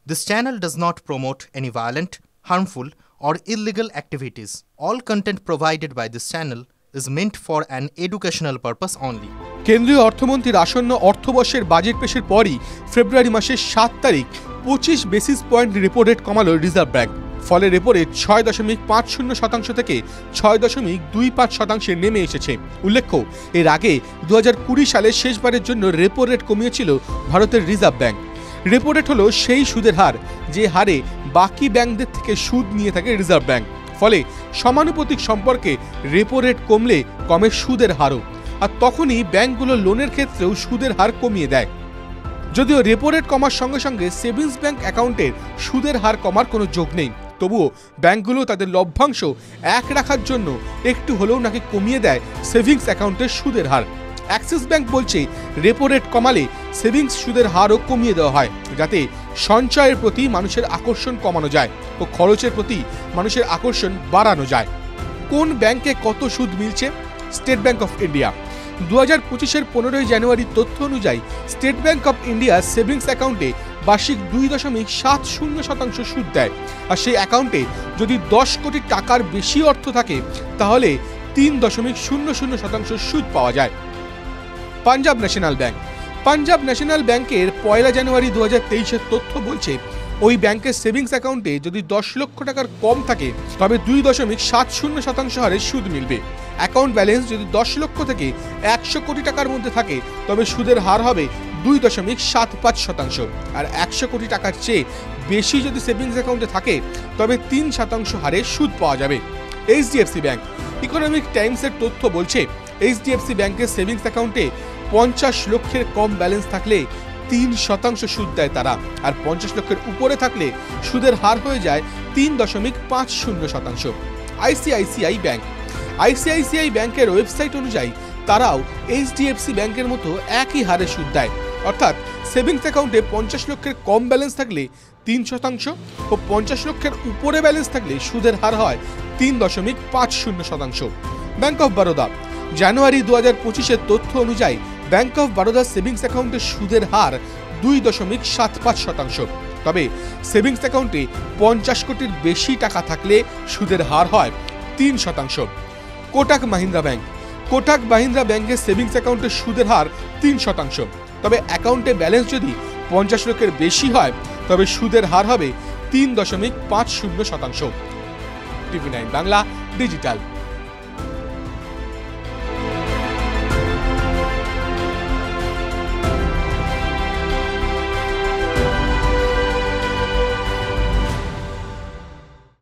This channel does not promote any violent, harmful, or illegal activities. All content provided by this channel is meant for an educational purpose only. কেন্দ্রীয় অর্থমন্ত্রীর আসন্ন অর্থবর্ষের budget পেশের পরই ফেব্রুয়ারি মাসের 7 তারিখ 25 basis point repo rate কমালো reserve bank. ফলে repo rate 6.50% থেকে 6.25% নেমে এসেছে। উল্লেখ্য, এর আগে 2020 সালে শেষবারের জন্য রেপো রেট কমিয়েছিল ভারতের রিজার্ভ ব্যাংক। রেপো রেট হলো সেই সুদের হার যে হারে বাকি ব্যাংকদের থেকে সুদ নিয়ে থাকে রিজার্ভ ব্যাংক। ফলে সমানুপাতিক সম্পর্কে রেপো রেট কমলে কমে সুদের হারও, আর তখনই ব্যাংকগুলো লোনের ক্ষেত্রেও সুদের হার কমিয়ে দেয়। যদিও রেপো রেট কমার সঙ্গে সঙ্গে সেভিংস ব্যাংক অ্যাকাউন্টের সুদের হার কমার কোনো যোগ নেই, তবুও ব্যাংকগুলো তাদের লভ্যাংশ এক রাখার জন্য একটু হলেও নাকি কমিয়ে দেয় সেভিংস অ্যাকাউন্টের সুদের হার। অ্যাক্সিস ব্যাংক বলছে রেপো রেট কমালে সেভিংস সুদের হারও কমিয়ে দেওয়া হয়, যাতে সঞ্চয়ের প্রতি মানুষের আকর্ষণ কমানো যায় ও খরচের প্রতি মানুষের আকর্ষণ বাড়ানো যায়। কোন ব্যাংকে কত সুদ মিলছে? স্টেট ব্যাংক অফ ইন্ডিয়া 2025-এর 15 জানুয়ারি তথ্য অনুযায়ী state bank of India savings অ্যাকাউন্টে বার্ষিক 2.70% সুদ দেয়, আর সেই অ্যাকাউন্টে যদি 10 কোটি টাকার বেশি অর্থ থাকে তাহলে 3.00% সুদ পাওয়া যায়। পাঞ্জাব ন্যাশনাল ব্যাংকের 1 জানুয়ারি 2023-এর তথ্য বলছে ওই ব্যাংকের সেভিংস অ্যাকাউন্টে যদি 10 লক্ষ টাকার কম থাকে তবে 2.70% হারে সুদ মিলবে। অ্যাকাউন্ট ব্যালেন্স যদি 10 লক্ষ থেকে 100 কোটি টাকার মধ্যে থাকে তবে সুদের হার হবে 2.75%, আর 100 কোটি টাকার চেয়ে বেশি যদি সেভিংস অ্যাকাউন্টে থাকে তবে 3% হারে সুদ পাওয়া যাবে। এইচডিএফসি ব্যাংক ইকোনমিক টাইমসের তথ্য বলছে এইচডিএফসি ব্যাংকের সেভিংস অ্যাকাউন্টে 50 লক্ষের কম ব্যালেন্স থাকলে 3% সুদ দেয় তারা, আর 50 লক্ষের উপরে থাকলে সুদের হার হয়ে যায় 3.50%। আইসিআইসিআই ব্যাংকের ওয়েবসাইট অনুযায়ী তারাও এইচডিএফসি ব্যাংকের মতো একই হারে সুদ দেয়, অর্থাৎ সেভিংস অ্যাকাউন্টে 50 লক্ষের কম ব্যালেন্স থাকলে 3% ও 50 লক্ষের উপরে ব্যালেন্স থাকলে সুদের হার হয় 3.50%। ব্যাংক অফ বরোদা জানুয়ারি 2025-এর তথ্য অনুযায়ী ব্যাংক অফ বরোদার সেভিংস অ্যাকাউন্টের সুদের হার 2.75%, তবে সেভিংস অ্যাকাউন্টে 50 কোটির বেশি টাকা থাকলে সুদের হার হয় 3%। কোটাক মাহিন্দ্রা ব্যাংকের সেভিংস অ্যাকাউন্টের সুদের হার 3%, তবে অ্যাকাউন্টে ব্যালেন্স যদি 50 লক্ষের বেশি হয় তবে সুদের হার হবে 3.50%। টিভি9 বাংলা ডিজিটাল।